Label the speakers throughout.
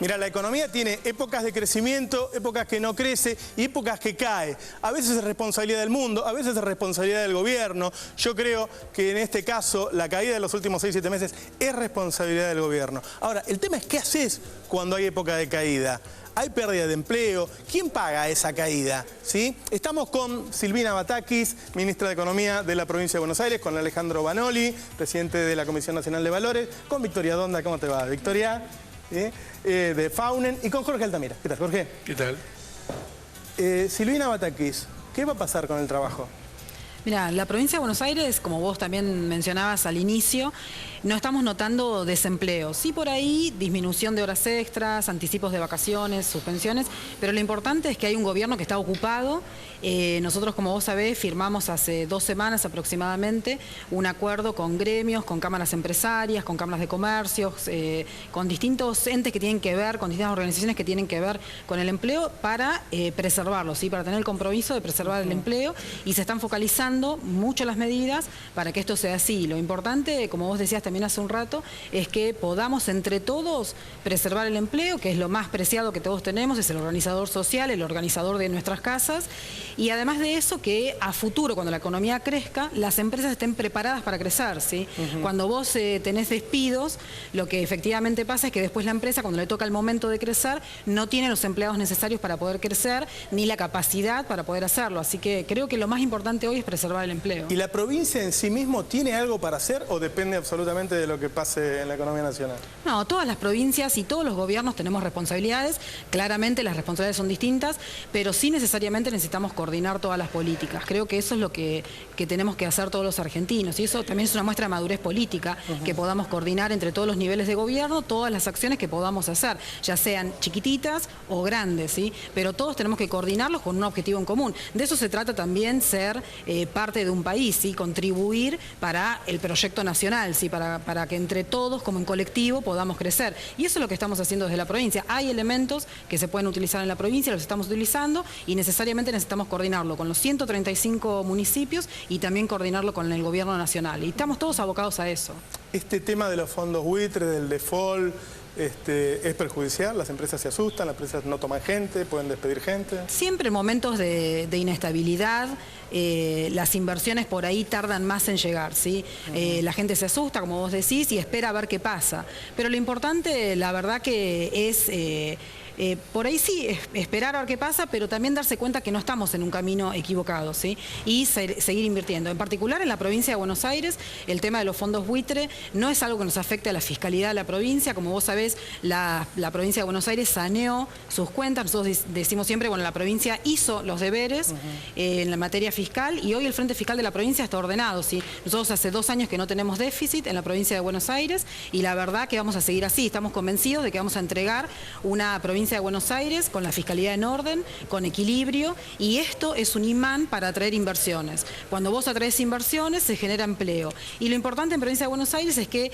Speaker 1: Mira, la economía tiene épocas de crecimiento, épocas que no crece y épocas que cae. A veces es responsabilidad del mundo, a veces es responsabilidad del gobierno. Yo creo que en este caso la caída de los últimos 6-7 meses es responsabilidad del gobierno. Ahora, el tema es qué haces cuando hay época de caída. Hay pérdida de empleo. ¿Quién paga esa caída? ¿Sí? Estamos con Silvina Batakis, ministra de Economía de la provincia de Buenos Aires, con Alejandro Banoli, presidente de la Comisión Nacional de Valores, con Victoria Donda. ¿Cómo te va, Victoria? De Faunen, y con Jorge Altamira. ¿Qué tal, Jorge?
Speaker 2: ¿Qué tal?
Speaker 1: Silvina Batakis, ¿qué va a pasar con el trabajo?
Speaker 3: Mira, la provincia de Buenos Aires, como vos también mencionabas al inicio, no estamos notando desempleo. Sí, por ahí disminución de horas extras, anticipos de vacaciones, suspensiones, pero lo importante es que hay un gobierno que está ocupado. Nosotros, como vos sabés, firmamos hace 2 semanas aproximadamente un acuerdo con gremios, con cámaras empresarias, con cámaras de comercios, con distintos entes que tienen que ver, con distintas organizaciones que tienen que ver con el empleo para preservarlo, ¿sí? Para tener el compromiso de preservar el empleo, y se están focalizando mucho las medidas para que esto sea así. Lo importante, como vos decías también hace un rato, es que podamos entre todos preservar el empleo, que es lo más preciado que todos tenemos, es el organizador social, el organizador de nuestras casas, y además de eso que a futuro, cuando la economía crezca, las empresas estén preparadas para crecer, ¿sí? Cuando vos tenés despidos, lo que efectivamente pasa es que después la empresa, cuando le toca el momento de crecer, no tiene los empleados necesarios para poder crecer, ni la capacidad para poder hacerlo. Así que creo que lo más importante hoy es preservar el empleo.
Speaker 1: ¿Y la provincia en sí mismo tiene algo para hacer o depende absolutamente de lo que pase en la economía nacional?
Speaker 3: No, todas las provincias y todos los gobiernos tenemos responsabilidades. Claramente las responsabilidades son distintas, pero sí necesariamente necesitamos coordinar todas las políticas. Creo que eso es lo que tenemos que hacer todos los argentinos, y eso también es una muestra de madurez política, que podamos coordinar entre todos los niveles de gobierno todas las acciones que podamos hacer, ya sean chiquititas o grandes, ¿sí? Pero todos tenemos que coordinarlos con un objetivo en común. De eso se trata también ser parte de un país, ¿sí? Contribuir para el proyecto nacional, ¿sí? Para que entre todos, como en colectivo, podamos crecer. Y eso es lo que estamos haciendo desde la provincia. Hay elementos que se pueden utilizar en la provincia, los estamos utilizando, y necesariamente necesitamos coordinarlo con los 135 municipios y también coordinarlo con el gobierno nacional. Y estamos todos abocados a eso.
Speaker 1: Este tema de los fondos buitre, del default, ¿es perjudicial? ¿Las empresas se asustan? ¿Las empresas no toman gente? ¿Pueden despedir gente?
Speaker 3: Siempre en momentos de inestabilidad, las inversiones por ahí tardan más en llegar, ¿sí? La gente se asusta, como vos decís, y espera a ver qué pasa. Pero lo importante, la verdad que es... por ahí sí, esperar a ver qué pasa, pero también darse cuenta que no estamos en un camino equivocado, ¿sí? Y seguir invirtiendo. En particular en la provincia de Buenos Aires, el tema de los fondos buitre no es algo que nos afecte a la fiscalidad de la provincia. Como vos sabés, la provincia de Buenos Aires saneó sus cuentas. Nosotros decimos siempre, bueno, la provincia hizo los deberes en la materia fiscal, y hoy el Frente Fiscal de la provincia está ordenado, ¿sí? Nosotros hace 2 años que no tenemos déficit en la provincia de Buenos Aires, y la verdad que vamos a seguir así. Estamos convencidos de que vamos a entregar una provincia de Buenos Aires con la fiscalidad en orden, con equilibrio, y esto es un imán para atraer inversiones. Cuando vos atraes inversiones se genera empleo, y lo importante en provincia de Buenos Aires es que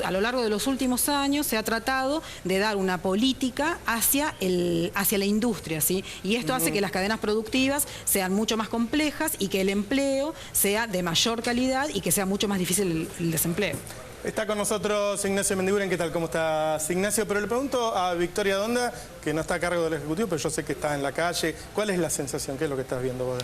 Speaker 3: a lo largo de los últimos años se ha tratado de dar una política hacia la industria, ¿sí? Y esto hace que las cadenas productivas sean mucho más complejas y que el empleo sea de mayor calidad y que sea mucho más difícil el desempleo.
Speaker 1: Está con nosotros Ignacio Mendiguren. ¿Qué tal? ¿Cómo estás, Ignacio? Pero le pregunto a Victoria Donda, que no está a cargo del Ejecutivo, pero yo sé que está en la calle. ¿Cuál es la sensación? ¿Qué es lo que estás viendo vos?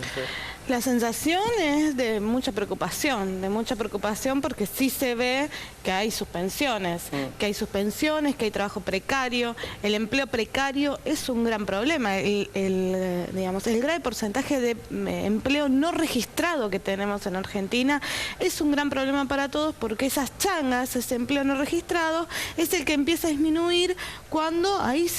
Speaker 4: La sensación es de mucha preocupación porque sí se ve que hay suspensiones, que hay trabajo precario. El empleo precario es un gran problema. Digamos, el grave porcentaje de empleo no registrado que tenemos en Argentina es un gran problema para todos, porque esas changas, ese empleo no registrado, es el que empieza a disminuir cuando hay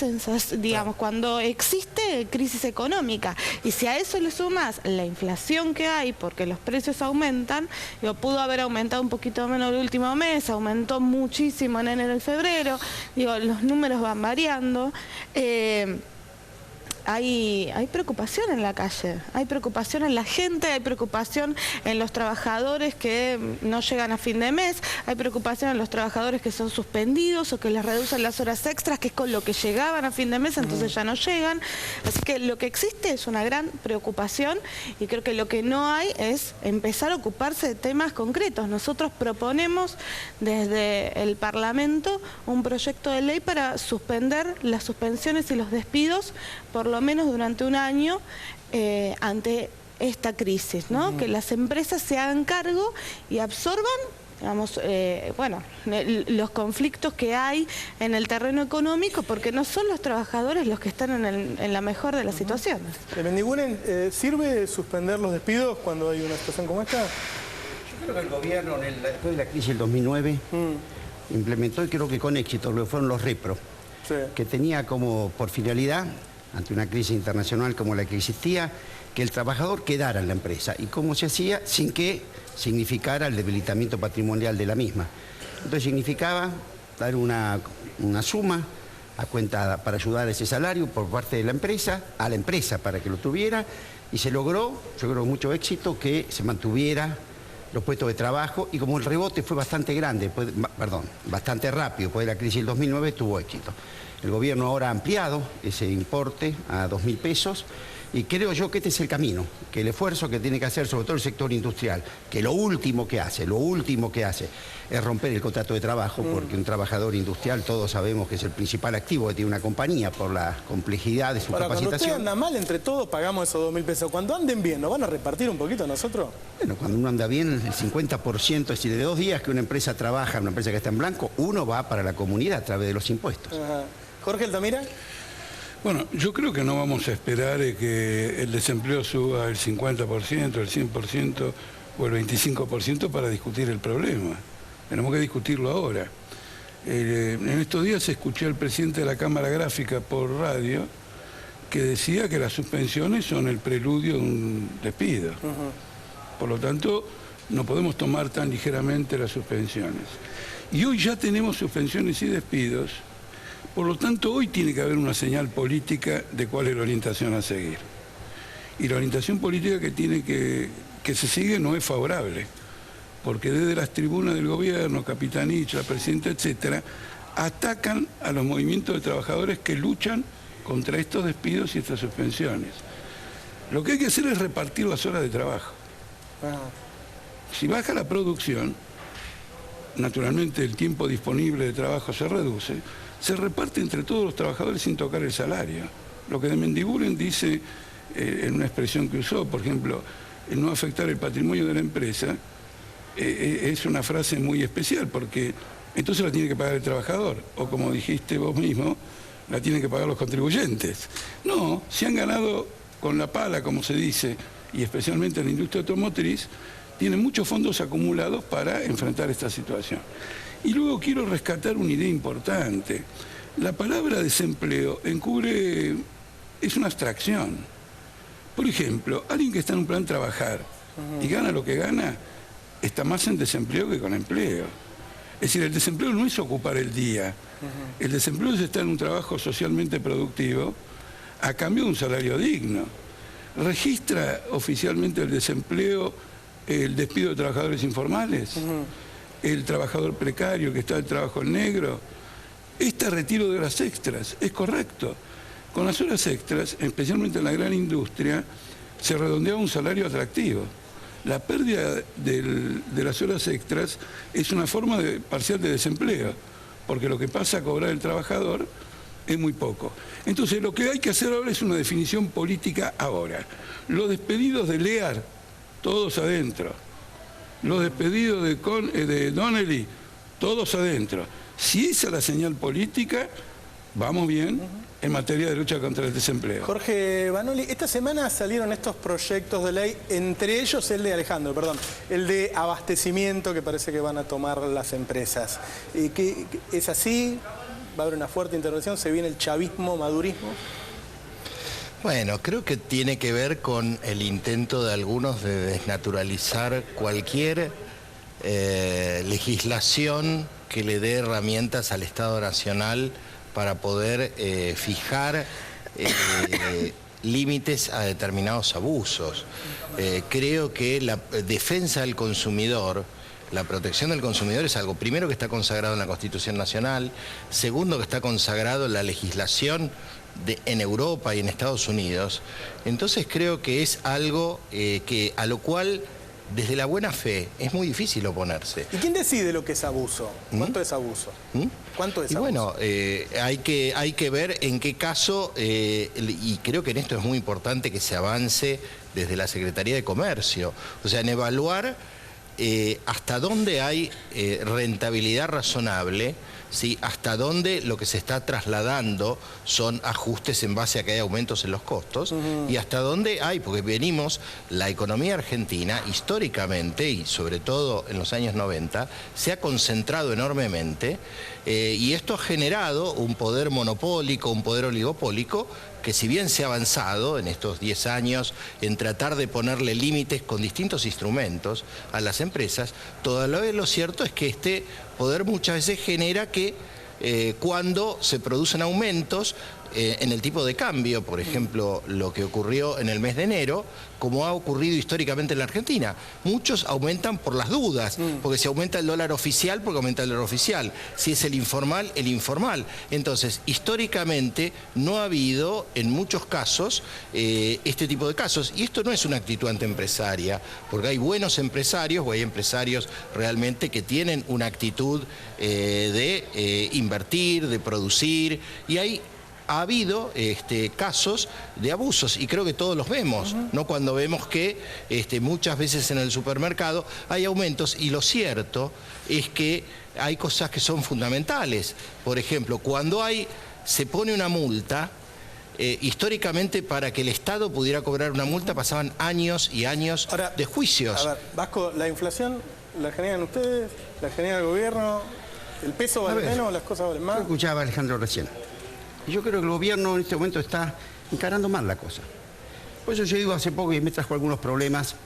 Speaker 4: cuando existe crisis económica. Y si a eso le sumas la inflación que hay, porque los precios aumentan, pudo haber aumentado un poquito menos el último mes, aumentó muchísimo en enero y febrero, los números van variando. hay preocupación en la calle, hay preocupación en la gente, hay preocupación en los trabajadores que no llegan a fin de mes, hay preocupación en los trabajadores que son suspendidos o que les reducen las horas extras, que es con lo que llegaban a fin de mes, entonces ya no llegan. Así que lo que existe es una gran preocupación y creo que lo que no hay es empezar a ocuparse de temas concretos. Nosotros proponemos desde el Parlamento un proyecto de ley para suspender las suspensiones y los despidos por lo menos durante un año ante esta crisis, ¿no? Que las empresas se hagan cargo y absorban, digamos, los conflictos que hay en el terreno económico, porque no son los trabajadores los que están en la mejor de las situaciones.
Speaker 1: Mendiguren, ¿sirve suspender los despidos cuando hay una situación como esta?
Speaker 2: Yo creo que el gobierno, después de la crisis del 2009, implementó, y creo que con éxito, lo que fueron los repro, que tenía como por finalidad, ante una crisis internacional como la que existía, que el trabajador quedara en la empresa. ¿Y cómo se hacía? Sin que significara el debilitamiento patrimonial de la misma. Entonces significaba dar una suma a cuenta para ayudar a ese salario por parte de la empresa, a la empresa para que lo tuviera, y se logró, yo creo, mucho éxito, que se mantuviera los puestos de trabajo, y como el rebote fue bastante grande, bastante rápido, después de la crisis del 2009 tuvo éxito. El gobierno ahora ha ampliado ese importe a 2.000 pesos, y creo yo que este es el camino, que el esfuerzo que tiene que hacer sobre todo el sector industrial, que lo último que hace es romper el contrato de trabajo, porque un trabajador industrial todos sabemos que es el principal activo que tiene una compañía por la complejidad de su capacitación.
Speaker 1: Cuando usted anda mal, entre todos pagamos esos 2.000 pesos. Cuando anden bien, ¿nos van a repartir un poquito a nosotros?
Speaker 2: Bueno, cuando uno anda bien, el 50%, es decir, de 2 días que una empresa trabaja, una empresa que está en blanco, uno va para la comunidad a través de los impuestos.
Speaker 1: Ajá. Jorge Altamira.
Speaker 5: Bueno, yo creo que no vamos a esperar que el desempleo suba el 50%, el 100% o el 25% para discutir el problema. Tenemos que discutirlo ahora. En estos días escuché al presidente de la Cámara Gráfica por radio que decía que las suspensiones son el preludio de un despido. Por lo tanto, no podemos tomar tan ligeramente las suspensiones. Y hoy ya tenemos suspensiones y despidos. Por lo tanto, hoy tiene que haber una señal política de cuál es la orientación a seguir. Y la orientación política que se sigue no es favorable, porque desde las tribunas del gobierno, Capitanich, la presidenta, etcétera, atacan a los movimientos de trabajadores que luchan contra estos despidos y estas suspensiones. Lo que hay que hacer es repartir las horas de trabajo. Si baja la producción, naturalmente el tiempo disponible de trabajo se reduce, se reparte entre todos los trabajadores sin tocar el salario. Lo que de Mendiguren dice, en una expresión que usó, por ejemplo, el no afectar el patrimonio de la empresa, es una frase muy especial, porque entonces la tiene que pagar el trabajador, o como dijiste vos mismo, la tienen que pagar los contribuyentes. No, se han ganado con la pala, como se dice, y especialmente en la industria automotriz, tienen muchos fondos acumulados para enfrentar esta situación. Y luego quiero rescatar una idea importante. La palabra desempleo es una abstracción. Por ejemplo, alguien que está en un plan trabajar y gana lo que gana, está más en desempleo que con empleo. Es decir, el desempleo no es ocupar el día. El desempleo es estar en un trabajo socialmente productivo a cambio de un salario digno. ¿Registra oficialmente el desempleo el despido de trabajadores informales? El trabajador precario que está en trabajo en negro. Este retiro de horas extras es correcto. Con las horas extras, especialmente en la gran industria, se redondeaba un salario atractivo. La pérdida de las horas extras es una forma parcial de desempleo, porque lo que pasa a cobrar el trabajador es muy poco. Entonces, lo que hay que hacer ahora es una definición política ahora. Los despedidos de Lear, todos adentro. Los despedidos de Donnelly, todos adentro. Si esa es la señal política, vamos bien en materia de lucha contra el desempleo.
Speaker 1: Jorge Vanoli, esta semana salieron estos proyectos de ley, entre ellos el de abastecimiento que parece que van a tomar las empresas. ¿Es así? ¿Va a haber una fuerte intervención? ¿Se viene el chavismo, madurismo?
Speaker 6: Bueno, creo que tiene que ver con el intento de algunos de desnaturalizar cualquier legislación que le dé herramientas al Estado Nacional para poder fijar límites a determinados abusos. Creo que la defensa del consumidor, la protección del consumidor es algo, primero, que está consagrado en la Constitución Nacional, segundo, que está consagrado en la legislación en Europa y en Estados Unidos. Entonces creo que es algo a lo cual, desde la buena fe, es muy difícil oponerse.
Speaker 1: ¿Y quién decide lo que es abuso? ¿Cuánto es abuso? ¿Cuánto es abuso?
Speaker 6: Bueno, hay que ver en qué caso, y creo que en esto es muy importante que se avance desde la Secretaría de Comercio, o sea, en evaluar hasta dónde hay rentabilidad razonable, ¿sí? Hasta dónde lo que se está trasladando son ajustes en base a que hay aumentos en los costos, y hasta dónde hay, porque venimos, la economía argentina históricamente, y sobre todo en los años 90, se ha concentrado enormemente, y esto ha generado un poder monopólico, un poder oligopólico, que si bien se ha avanzado en estos 10 años en tratar de ponerle límites con distintos instrumentos a las empresas, todavía lo cierto es que este poder muchas veces genera que cuando se producen aumentos en el tipo de cambio, por ejemplo, lo que ocurrió en el mes de enero, como ha ocurrido históricamente en la Argentina. Muchos aumentan por las dudas, porque si aumenta el dólar oficial, porque aumenta el dólar oficial. Si es el informal, el informal. Entonces, históricamente no ha habido, en muchos casos, este tipo de casos. Y esto no es una actitud antiempresaria, porque hay buenos empresarios, o hay empresarios realmente que tienen una actitud de invertir, de producir, y ha habido casos de abusos, y creo que todos los vemos, ¿no? Cuando vemos que muchas veces en el supermercado hay aumentos, y lo cierto es que hay cosas que son fundamentales. Por ejemplo, cuando se pone una multa, históricamente para que el Estado pudiera cobrar una multa pasaban años y años de juicios.
Speaker 1: A ver, Vasco, ¿la inflación la generan ustedes? ¿La genera el gobierno? ¿El peso vale menos? ¿Las cosas valen más?
Speaker 2: Yo escuchaba a Alejandro recién. Yo creo que el gobierno en este momento está encarando mal la cosa. Por eso yo digo, hace poco, y me trajo algunos problemas,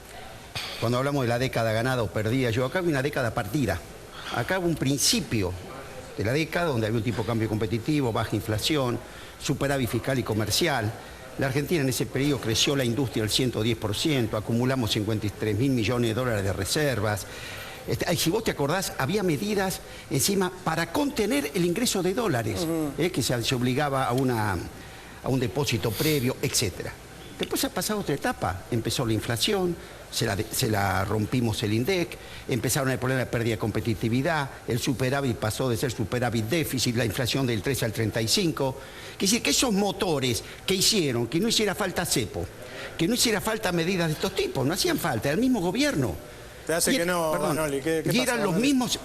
Speaker 2: cuando hablamos de la década ganada o perdida, acá hay una década partida. Acá hubo un principio de la década donde había un tipo de cambio competitivo, baja inflación, superávit fiscal y comercial. La Argentina en ese periodo creció la industria al 110%, acumulamos 53.000 millones de dólares de reservas. Si vos te acordás, había medidas encima para contener el ingreso de dólares, que se obligaba a un depósito previo, etc. Después ha pasado otra etapa, empezó la inflación, se la rompimos el INDEC, empezaron el problema de pérdida de competitividad, el superávit pasó de ser superávit déficit, la inflación del 13 al 35. Quiere decir que esos motores que hicieron que no hiciera falta cepo, que no hiciera falta medidas de estos tipos, no hacían falta, era el mismo gobierno.
Speaker 1: Te hace que no, Manoli.
Speaker 2: Y eran los mismos,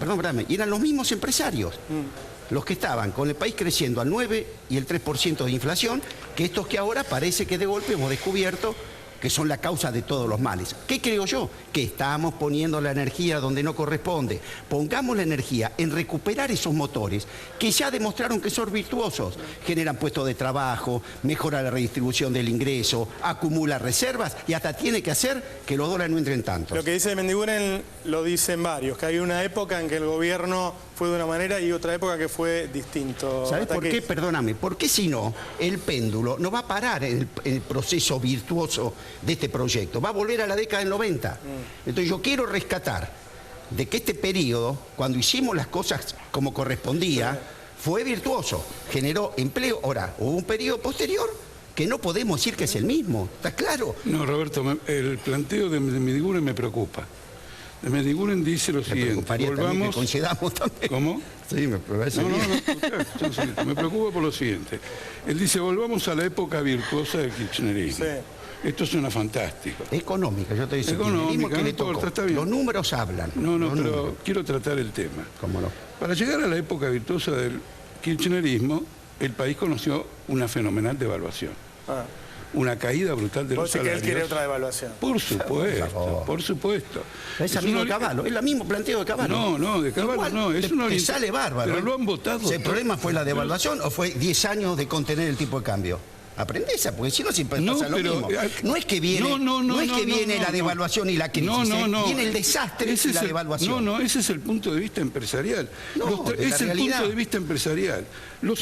Speaker 2: y eran los mismos empresarios, los que estaban con el país creciendo al 9 y el 3% de inflación, que estos que ahora parece que de golpe hemos descubierto que son la causa de todos los males. ¿Qué creo yo? Que estamos poniendo la energía donde no corresponde. Pongamos la energía en recuperar esos motores que ya demostraron que son virtuosos. Generan puestos de trabajo, mejora la redistribución del ingreso, acumula reservas y hasta tiene que hacer que los dólares no entren tanto.
Speaker 1: Lo que dice Mendiguren lo dicen varios, que hay una época en que el gobierno fue de una manera y otra época que fue distinto.
Speaker 2: ¿Sabes por qué? Perdóname. Porque si no, el péndulo no va a parar en el proceso virtuoso de este proyecto. Va a volver a la década del 90. Entonces yo quiero rescatar de que este periodo, cuando hicimos las cosas como correspondía, fue virtuoso, generó empleo. Ahora, hubo un periodo posterior que no podemos decir que es el mismo. ¿Está claro?
Speaker 5: No, Roberto, el planteo de Mendiguren me preocupa. De Mendiguren dice lo siguiente.
Speaker 2: Volvamos... que coincidamos también.
Speaker 5: ¿Cómo?
Speaker 2: Sí, me parece bien.
Speaker 5: Me preocupa por lo siguiente. Él dice, volvamos a la época virtuosa del kirchnerismo.
Speaker 1: Sí.
Speaker 5: Esto suena fantástico.
Speaker 2: Económica, yo te digo.
Speaker 5: Económica,
Speaker 2: que le tocó.
Speaker 5: Está bien.
Speaker 2: Los números hablan.
Speaker 5: Pero quiero tratar el tema.
Speaker 2: ¿Cómo no?
Speaker 5: Para llegar a la época virtuosa del kirchnerismo, el país conoció una fenomenal devaluación. Una caída brutal de los salarios.
Speaker 1: ¿Vos que él quiere otra devaluación?
Speaker 5: Por supuesto, por supuesto.
Speaker 2: Es amigo de Cavallo, es el mismo planteo de Cavallo.
Speaker 5: No, de Cavallo no. Es una
Speaker 2: te sale bárbaro.
Speaker 5: Pero lo han votado.
Speaker 2: ¿El problema fue la devaluación o fue 10 años de contener el tipo de cambio? Aprendés, porque si no siempre pasa lo mismo. No es que viene, la devaluación y la crisis, viene el desastre y la devaluación.
Speaker 5: No, ese es el punto de vista empresarial. Es el punto de vista empresarial. Los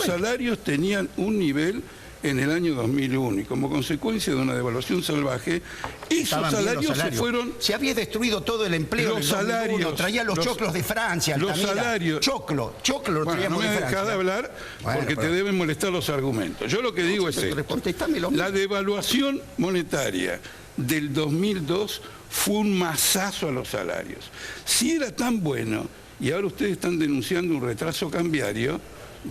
Speaker 5: salarios tenían un nivel en el año 2001 y como consecuencia de una devaluación salvaje, esos salarios se fueron...
Speaker 2: Se había destruido todo el empleo
Speaker 5: los salarios,
Speaker 2: traía los choclos de Francia,
Speaker 5: los salarios...
Speaker 2: Choclo lo traíamos de Francia. No me dejás de hablar porque te deben molestar los argumentos. Yo lo que digo es esto. La devaluación monetaria del 2002 fue un masazo a los salarios. Si era tan bueno, y ahora ustedes están denunciando un retraso cambiario,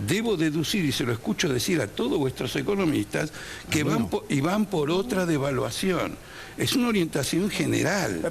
Speaker 2: debo deducir, y se lo escucho decir a todos vuestros economistas, que van por otra devaluación. Es una orientación general.